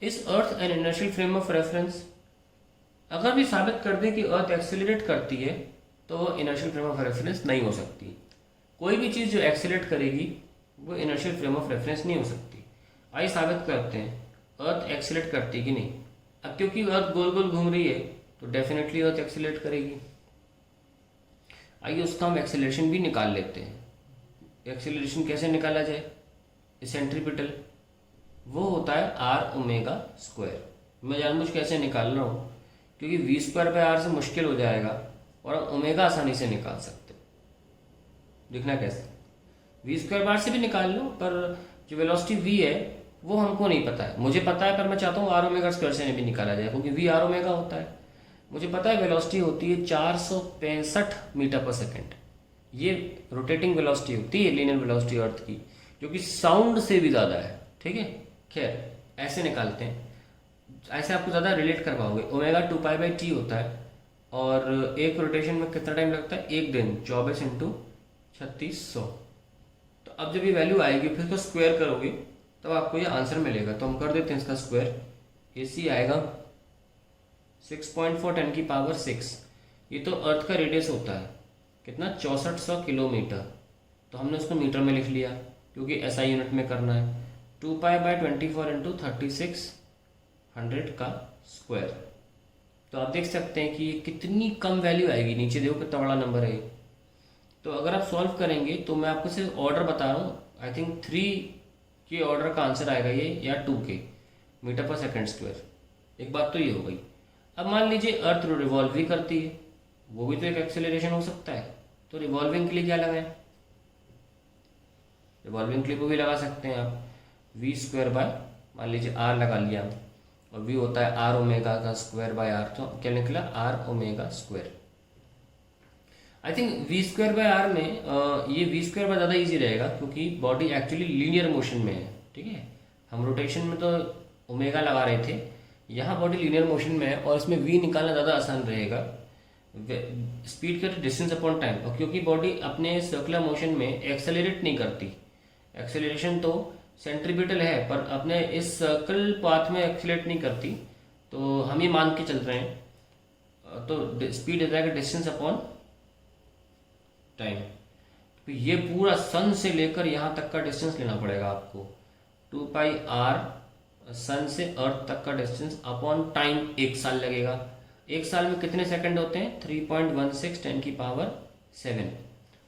इस earth an inertial frame of reference, अगर भी साबित कर दें कि अर्थ एक्सेलरेट करती है तो इनर्शियल फ्रेम ऑफ रेफरेंस नहीं हो सकती। कोई भी चीज़ जो एक्सेलरेट करेगी वो इनर्शियल फ्रेम ऑफ रेफरेंस नहीं हो सकती। आइए साबित करते हैं अर्थ एक्सेलरेट करती है कि नहीं। अब क्योंकि अर्थ गोल गोल घूम रही है तो डेफिनेटली अर्थ एक्सेलरेट करेगी। आइए उसका हम एक्सेलरेशन भी निकाल लेते हैं। एक्सेलरेशन कैसे निकाला जाए? सेंट्रीपिटल वो होता है आर ओमेगा स्क्वायर। मैं जानबूझ कैसे निकाल रहा हूँ क्योंकि वी स्क्वायर बाय आर से मुश्किल हो जाएगा और हम ओमेगा आसानी से निकाल सकते। देखना कैसे, वी स्क्वायर बार से भी निकाल लो, पर जो वेलोसिटी वी है वो हमको नहीं पता है। मुझे पता है पर मैं चाहता हूँ आर ओमेगा स्क्वायर से भी निकाला जाए क्योंकि वी आर ओमेगा होता है। मुझे पता है वेलोसिटी होती है 465 मीटर पर सेकेंड। ये रोटेटिंग वेलोसिटी होती है लीनियर वेलोसिटी अर्थ की, जो कि साउंड से भी ज़्यादा है। ठीक है, खैर ऐसे निकालते हैं, ऐसे आपको ज़्यादा रिलेट कर पाओगे। ओमेगा 2π/t होता है और एक रोटेशन में कितना टाइम लगता है? एक दिन, 24 × 3600। तो अब जब ये वैल्यू आएगी फिर इसको स्क्वायर करोगे तब आपको ये आंसर मिलेगा। तो हम कर देते हैं इसका स्क्वायर। AC आएगा 6.4 × 10⁶। ये तो अर्थ का रेडियस होता है कितना? 6400 किलोमीटर। तो हमने उसको मीटर में लिख लिया क्योंकि SI यूनिट में करना है। 2π/24 × 3600 का स्क्वायर। तो आप देख सकते हैं कि ये कितनी कम वैल्यू आएगी। नीचे देखो कितना बड़ा नंबर है। तो अगर आप सॉल्व करेंगे तो मैं आपको सिर्फ ऑर्डर बता रहा हूँ, आई थिंक 3 के ऑर्डर का आंसर आएगा ये, या 2 के मीटर पर सेकेंड स्क्वायर। एक बात तो ये हो गई। अब मान लीजिए अर्थ रिवॉल्व भी करती है, वो भी तो एक एक्सेलरेशन हो सकता है। तो रिवॉल्विंग के लिए क्या लगाएं? रिवॉल्विंग के लिए वो भी लगा सकते हैं आप वी स्क्वायर बाय, मान लीजिए आर लगा लिया, और वी होता है आर ओमेगा का स्क्वायर बाय आर। तो क्या निकला? R omega square. I think v square by r में ये वी स्क्वायर बाय ज़्यादा इजी रहेगा क्योंकि बॉडी एक्चुअली लीनियर मोशन में है। ठीक है, हम रोटेशन में तो ओमेगा लगा रहे थे, यहाँ बॉडी लीनियर मोशन में है और इसमें वी निकालना ज़्यादा आसान रहेगा। स्पीड का डिस्टेंस अपॉन टाइम, और क्योंकि बॉडी अपने सर्कुलर मोशन में एक्सेलरेट नहीं करती। एक्सेलरेशन तो सेंट्रीपिटल है पर अपने इस सर्कल पाथ में एक्सेलरेट नहीं करती। तो हम ये मान के चल रहे हैं, तो स्पीड हो जाएगा डिस्टेंस अपॉन टाइम। तो ये पूरा सन से लेकर यहाँ तक का डिस्टेंस लेना पड़ेगा आपको। 2πr सन से अर्थ तक का डिस्टेंस अपॉन टाइम, 1 साल लगेगा। 1 साल में कितने सेकंड होते हैं? 3.16 10⁻⁷।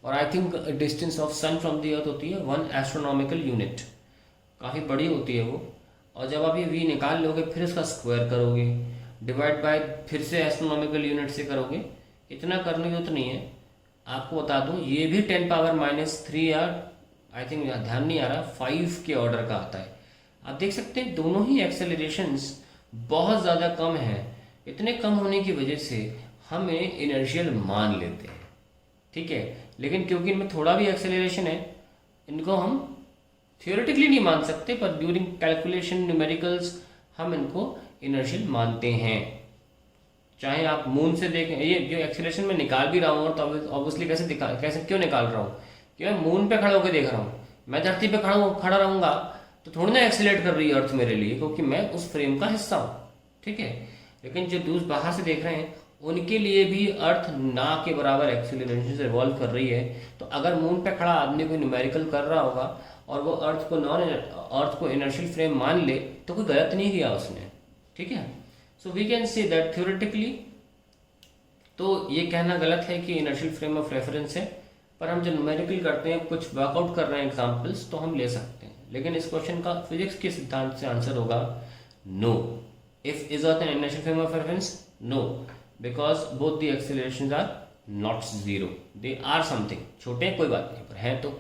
और I think distance of sun from the earth होती है 1 एस्ट्रोनॉमिकल यूनिट, काफ़ी बड़ी होती है वो। और जब आप ये वी निकाल लोगे फिर इसका स्क्वायर करोगे, डिवाइड बाय फिर से एस्ट्रोनॉमिकल यूनिट से करोगे। इतना करने की जरूरत नहीं है। आपको बता दूं ये भी 10⁻⁻3 या आई थिंक ध्यान नहीं आ रहा 5 के ऑर्डर का आता है। आप देख सकते हैं दोनों ही एक्सेलरेशंस बहुत ज़्यादा कम है। इतने कम होने की वजह से हमें इनर्शियल मान लेते हैं। ठीक है, लेकिन क्योंकि इनमें थोड़ा भी एक्सेलरेशन है इनको हम थियोरेटिकली नहीं मान सकते, पर ड्यूरिंग कैलकुलेशन न्यूमेरिकल्स हम इनको इनर्शियल मानते हैं। चाहे आप मून से देखें, ये जो एक्सेलरेशन में निकाल भी रहा हूँ और तो ऑब्वियसली कैसे क्यों निकाल रहा हूँ कि मैं मून पे खड़ा होकर देख रहा हूँ। मैं धरती पे खड़ा रहूँगा तो थोड़ी ना एक्सेलरेट कर रही है अर्थ मेरे लिए, क्योंकि मैं उस फ्रेम का हिस्सा हूँ। ठीक है, लेकिन जो दूसरे बाहर से देख रहे हैं उनके लिए भी अर्थ ना के बराबर एक्सेलरेशन से रिवॉल्व कर रही है। तो अगर मून पे खड़ा आदमी कोई न्यूमेरिकल कर रहा होगा और वो अर्थ को इनर्शियल फ्रेम मान ले तो कोई गलत नहीं किया उसने। ठीक है, so we can say that theoretically तो ये कहना गलत है कि इनर्शियल फ्रेम ऑफ रेफरेंस है, पर हम जो न्यूमेरिकल करते हैं, कुछ वर्कआउट कर रहे हैं एग्जांपल्स, तो हम ले सकते हैं। लेकिन इस क्वेश्चन का फिजिक्स के सिद्धांत से आंसर होगा no. If is earth an inertial frame of reference? No, because both the accelerations are not zero, they are something. छोटे कोई बात नहीं, पर हैं तो